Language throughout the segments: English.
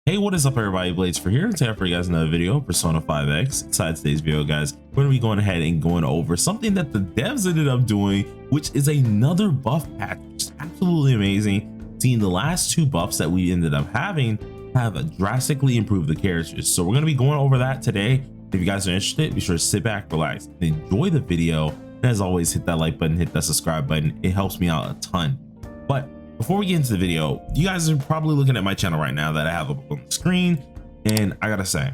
Hey, what is up everybody, Blades for here, and today for you guys another video, Persona 5X. Inside today's video, guys, we're going to be going ahead and going over something that the devs ended up doing, which is another buff patch, which is absolutely amazing. Seeing the last two buffs that we ended up having have drastically improved the characters. So we're going to be going over that today. If you guys are interested, be sure to sit back, relax, and enjoy the video. And as always, hit that like button, hit that subscribe button. It helps me out a ton. But before we get into the video, you guys are probably looking at my channel right now that I have up on the screen, and I gotta say,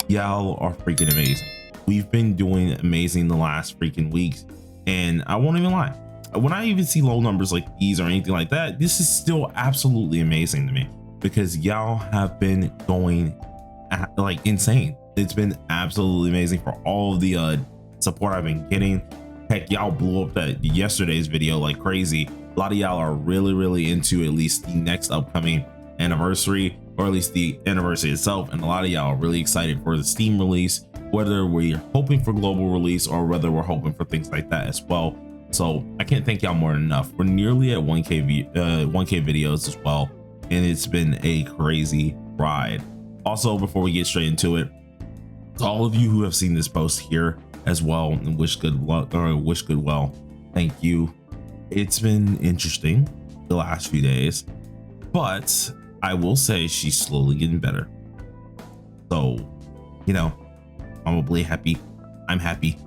y'all are freaking amazing. We've been doing amazing the last freaking weeks, and I won't even lie, when I even see low numbers like these or anything like that, this is still absolutely amazing to me because y'all have been going like insane. It's been absolutely amazing for all of the support I've been getting. Heck, y'all blew up that yesterday's video like crazy. A lot of y'all are really into at least the next upcoming anniversary, or at least the anniversary itself, and a lot of y'all are really excited for the Steam release, whether we're hoping for global release or whether we're hoping for things like that as well. So I can't thank y'all more than enough. We're nearly at 1k videos as well, and it's been a crazy ride. Also, before we get straight into it, to all of you who have seen this post here as well and wish good luck or wish good well, thank you. It's been interesting the last few days, but I will say she's slowly getting better. So, you know, I'm probably happy. I'm happy.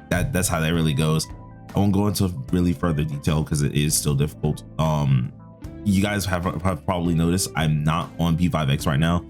That's how that really goes. I won't go into really further detail because it is still difficult. You guys have probably noticed I'm not on P5X right now.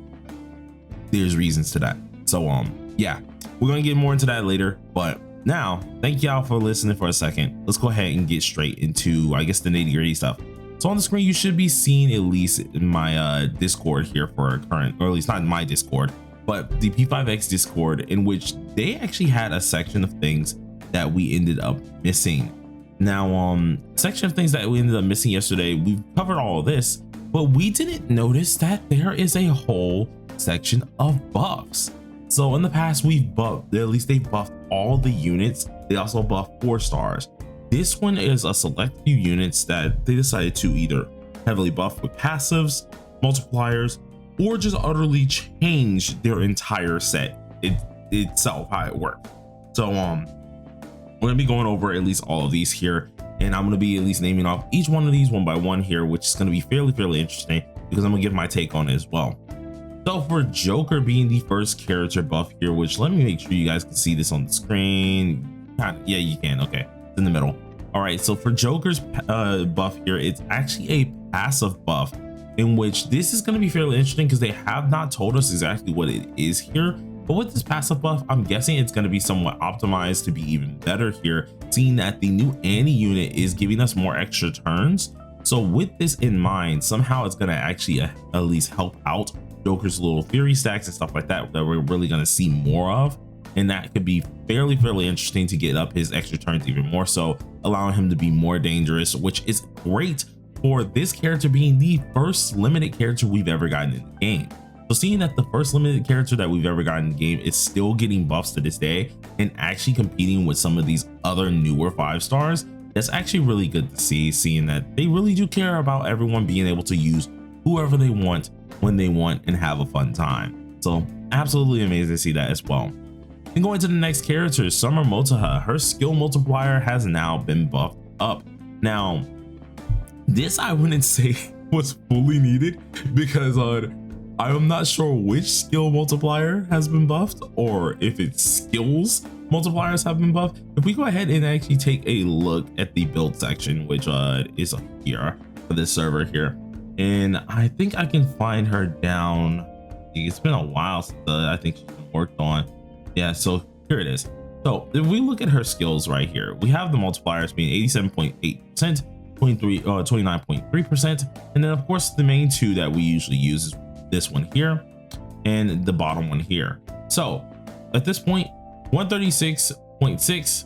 There's reasons to that. So yeah, we're gonna get more into that later, but now, thank y'all for listening for a second. Let's go ahead and get straight into, I guess, the nitty-gritty stuff. So on the screen, you should be seeing at least in my Discord here for current, or at least not in my Discord, but the P5X Discord, in which they actually had a section of things that we ended up missing. Now, section of things that we ended up missing yesterday, we've covered all of this, but we didn't notice that there is a whole section of buffs. So in the past, we've buffed, at least they buffed all the units. They also buffed 4 stars. This one is a select few units that they decided to either heavily buff with passives, multipliers, or just utterly change their entire set itself, how it works. So we're gonna be going over at least all of these here, and I'm gonna be at least naming off each one of these one by one here, which is gonna be fairly interesting because I'm gonna give my take on it as well. So for Joker being the first character buff here, which let me make sure you guys can see this on the screen. Yeah, you can. Okay, it's in the middle. All right, so for Joker's buff here, it's actually a passive buff, in which this is going to be fairly interesting because they have not told us exactly what it is here. But with this passive buff, I'm guessing it's going to be somewhat optimized to be even better here, seeing that the new Annie unit is giving us more extra turns. So with this in mind, somehow it's going to actually at least help out Joker's little theory stacks and stuff like that we're really going to see more of, and that could be fairly interesting to get up his extra turns even more, so allowing him to be more dangerous, which is great for this character being the first limited character we've ever gotten in the game. So seeing that the first limited character that we've ever gotten in the game is still getting buffs to this day and actually competing with some of these other newer 5 stars, that's actually really good to see, seeing that they really do care about everyone being able to use whoever they want when they want and have a fun time. So absolutely amazing to see that as well. And going to the next character, Summer Motoha, her skill multiplier has now been buffed up. Now, this I wouldn't say was fully needed because I'm not sure which skill multiplier has been buffed or if it's skills multipliers have been buffed. If we go ahead and actually take a look at the build section, which is here for this server here, and I think I can find her down. It's been a while since I think she's been worked on. Yeah, so here it is. So if we look at her skills right here, we have the multipliers being 87.8%, 29.3%, and then of course the main two that we usually use is this one here and the bottom one here. So at this point, 136.6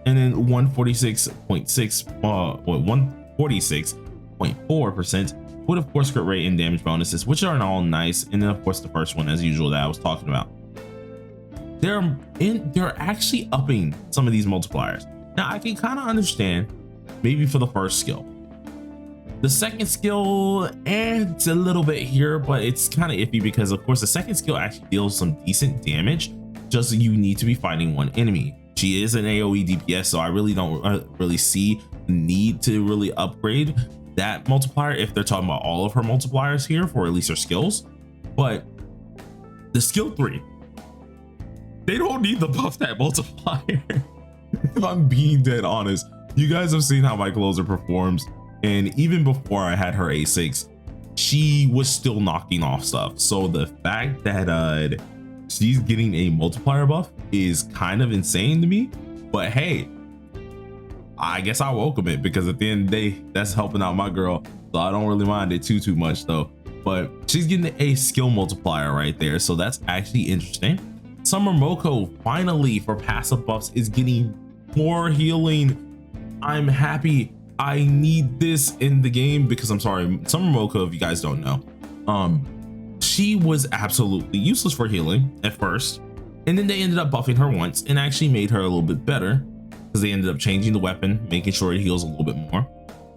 and then 146.6, 146.4%. with of course crit rate and damage bonuses, which are all nice, and then of course the first one as usual that I was talking about. They're actually upping some of these multipliers. Now I can kind of understand maybe for the first skill, The second skill adds a little bit here, but it's kind of iffy because of course the second skill actually deals some decent damage, just you need to be fighting one enemy. She is an AoE DPS, so I really don't really see the need to really upgrade that multiplier if they're talking about all of her multipliers here for at least her skills. But the skill 3, they don't need the buff that multiplier. If I'm being dead honest, you guys have seen how my closer performs, and even before I had her A6, she was still knocking off stuff. So the fact that she's getting a multiplier buff is kind of insane to me, but hey, I guess I welcome it because at the end of the day, that's helping out my girl, so I don't really mind it too much though. But she's getting a skill multiplier right there, so that's actually interesting. Summer Moko finally for passive buffs is getting more healing. I'm happy. I need this in the game because I'm sorry, Summer Moko, if you guys don't know, she was absolutely useless for healing at first, and then they ended up buffing her once and actually made her a little bit better because they ended up changing the weapon, making sure it heals a little bit more.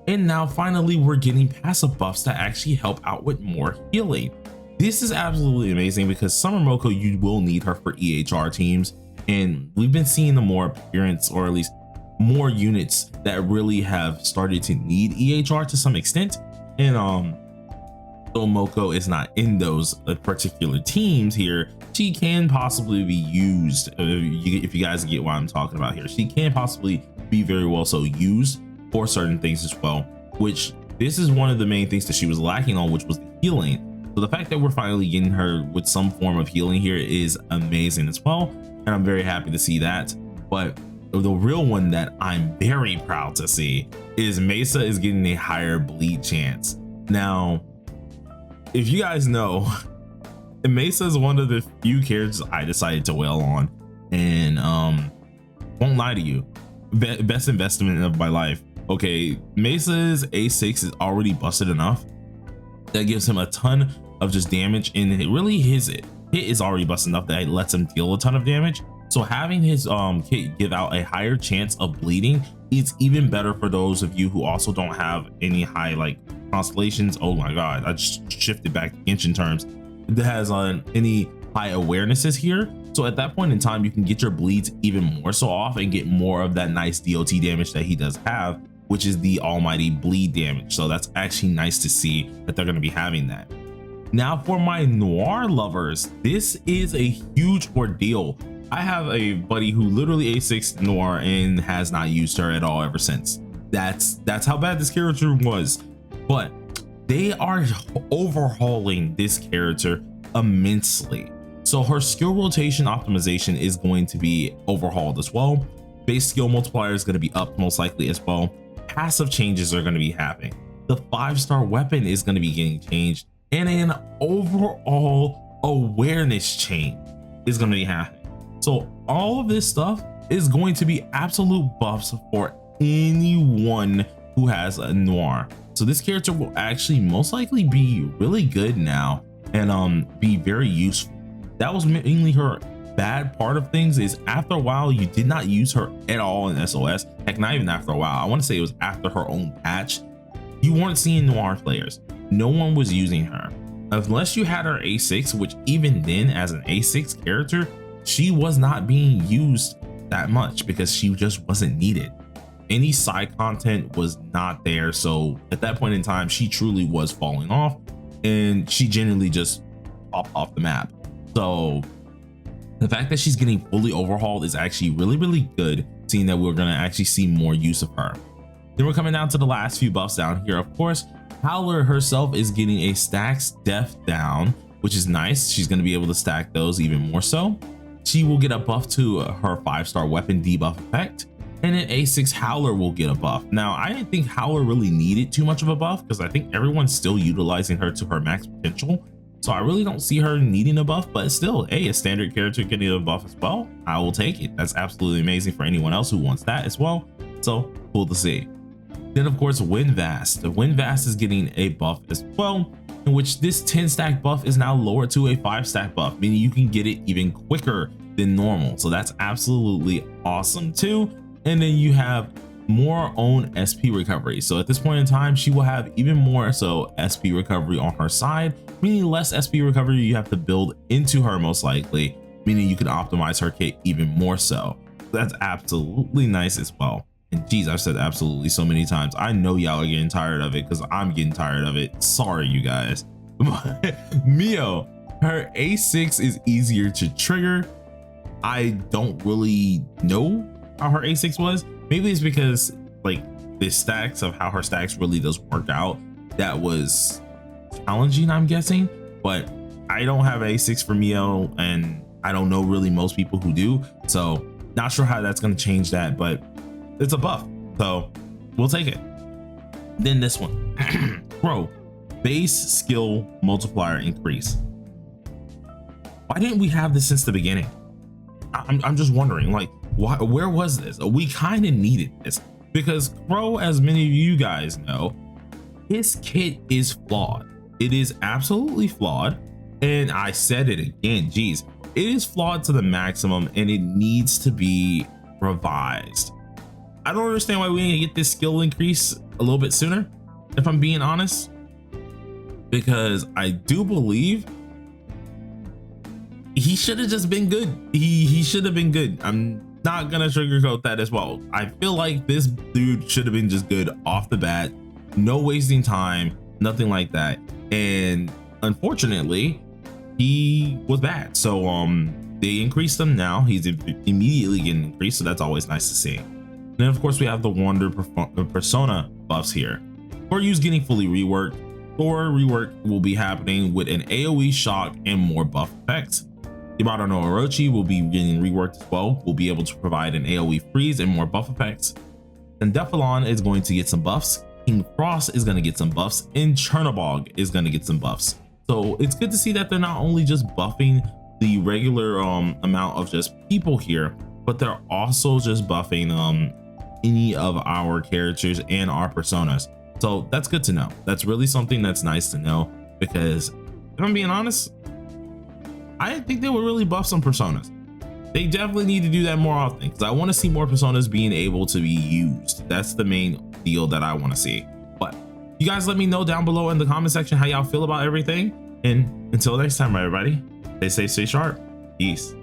And now finally we're getting passive buffs that actually help out with more healing. This is absolutely amazing because Summer Moko, you will need her for EHR teams, and we've been seeing the more appearance, or at least more units that really have started to need EHR to some extent. And though Moko is not in those particular teams here, she can possibly be used, if you guys get what I'm talking about here, she can possibly be very well so used for certain things as well, which this is one of the main things that she was lacking on, which was the healing. So the fact that we're finally getting her with some form of healing here is amazing as well, and I'm very happy to see that. But the real one that I'm very proud to see is Mesa is getting a higher bleed chance. Now, if you guys know, Mesa is one of the few characters I decided to wail on, and won't lie to you, best investment of my life. Okay, Mesa's A6 is already busted enough that gives him a ton of just damage, and it really his hit is already busted enough that it lets him deal a ton of damage. So having his kit give out a higher chance of bleeding is even better for those of you who also don't have any high like constellations. Oh my god, I just shifted back to Genshin terms. That has any high awarenesses here. So at that point in time, you can get your bleeds even more so off and get more of that nice DOT damage that he does have, which is the almighty bleed damage. So that's actually nice to see that they're going to be having that. Now for my Noir lovers, this is a huge ordeal. I have a buddy who literally A6 Noir and has not used her at all ever since. That's how bad this character was. But they are overhauling this character immensely. So her skill rotation optimization is going to be overhauled as well. Base skill multiplier is going to be up most likely as well. Passive changes are going to be happening. The 5-star weapon is going to be getting changed, and an overall awareness change is going to be happening. So all of this stuff is going to be absolute buffs for anyone who has a Noir. So this character will actually most likely be really good now and be very useful. That was mainly her bad part of things, is after a while you did not use her at all in SOS. Heck, not even after a while. I want to say it was after her own patch. You weren't seeing Noir players. No one was using her unless you had her A6, which even then as an A6 character, she was not being used that much because she just wasn't needed. Any side content was not there. So at that point in time, she truly was falling off, and she genuinely just popped off the map. So the fact that she's getting fully overhauled is actually really good, seeing that we're going to actually see more use of her. Then we're coming down to the last few buffs down here. Of course, Howler herself is getting a stacks def down, which is nice. She's going to be able to stack those even more so. She will get a buff to her 5-star weapon debuff effect, and then A6 Howler will get a buff. Now, I didn't think Howler really needed too much of a buff because I think everyone's still utilizing her to her max potential. So I really don't see her needing a buff, but still, hey, a standard character getting a buff as well, I will take it. That's absolutely amazing for anyone else who wants that as well. So cool to see. Then of course, Windvast. The Windvast is getting a buff as well, in which this 10-stack buff is now lowered to a 5-stack buff, meaning you can get it even quicker than normal. So that's absolutely awesome too. And then you have more own SP recovery. So at this point in time, she will have even more so SP recovery on her side, meaning less SP recovery you have to build into her most likely, meaning you can optimize her kit even more so. That's absolutely nice as well. And geez, I've said absolutely so many times. I know y'all are getting tired of it because I'm getting tired of it. Sorry, you guys. Mio, her A6 is easier to trigger. I don't really know how her A6 was. Maybe it's because like the stacks of how her stacks really does work out. That was challenging, I'm guessing. But I don't have A6 for Mio, and I don't know really most people who do. So not sure how that's going to change that, but it's a buff, so we'll take it. Then this one, Crow, base skill multiplier increase. Why didn't we have this since the beginning? I'm just wondering, like, why, where was this? We kind of needed this because Crow, as many of you guys know, his kit is flawed. It is absolutely flawed, and I said it again, geez, it is flawed to the maximum, and it needs to be revised. I don't understand why we didn't get this skill increase a little bit sooner, if I'm being honest, because I do believe he should have just been good. He should have been good. I'm not gonna sugarcoat that as well. I feel like this dude should have been just good off the bat, no wasting time, nothing like that. And unfortunately, he was bad. So they increased him now. He's immediately getting increased, so that's always nice to see. And then of course we have the Wander persona buffs here. Koryu's getting fully reworked. Thor rework will be happening with an AoE shock and more buff effects. Yamato no Orochi will be getting reworked as well. Will be able to provide an AoE freeze and more buff effects. And Defilon is going to get some buffs. King Frost is going to get some buffs, and Chernobog is going to get some buffs. So it's good to see that they're not only just buffing the regular amount of just people here, but they're also just buffing any of our characters and our personas. So that's good to know. That's really something that's nice to know, because if I'm being honest, I didn't think they would really buff some personas. They definitely need to do that more often, because I want to see more personas being able to be used. That's the main deal that I want to see. But you guys let me know down below in the comment section how y'all feel about everything. And until next time, everybody, stay safe, stay sharp. Peace.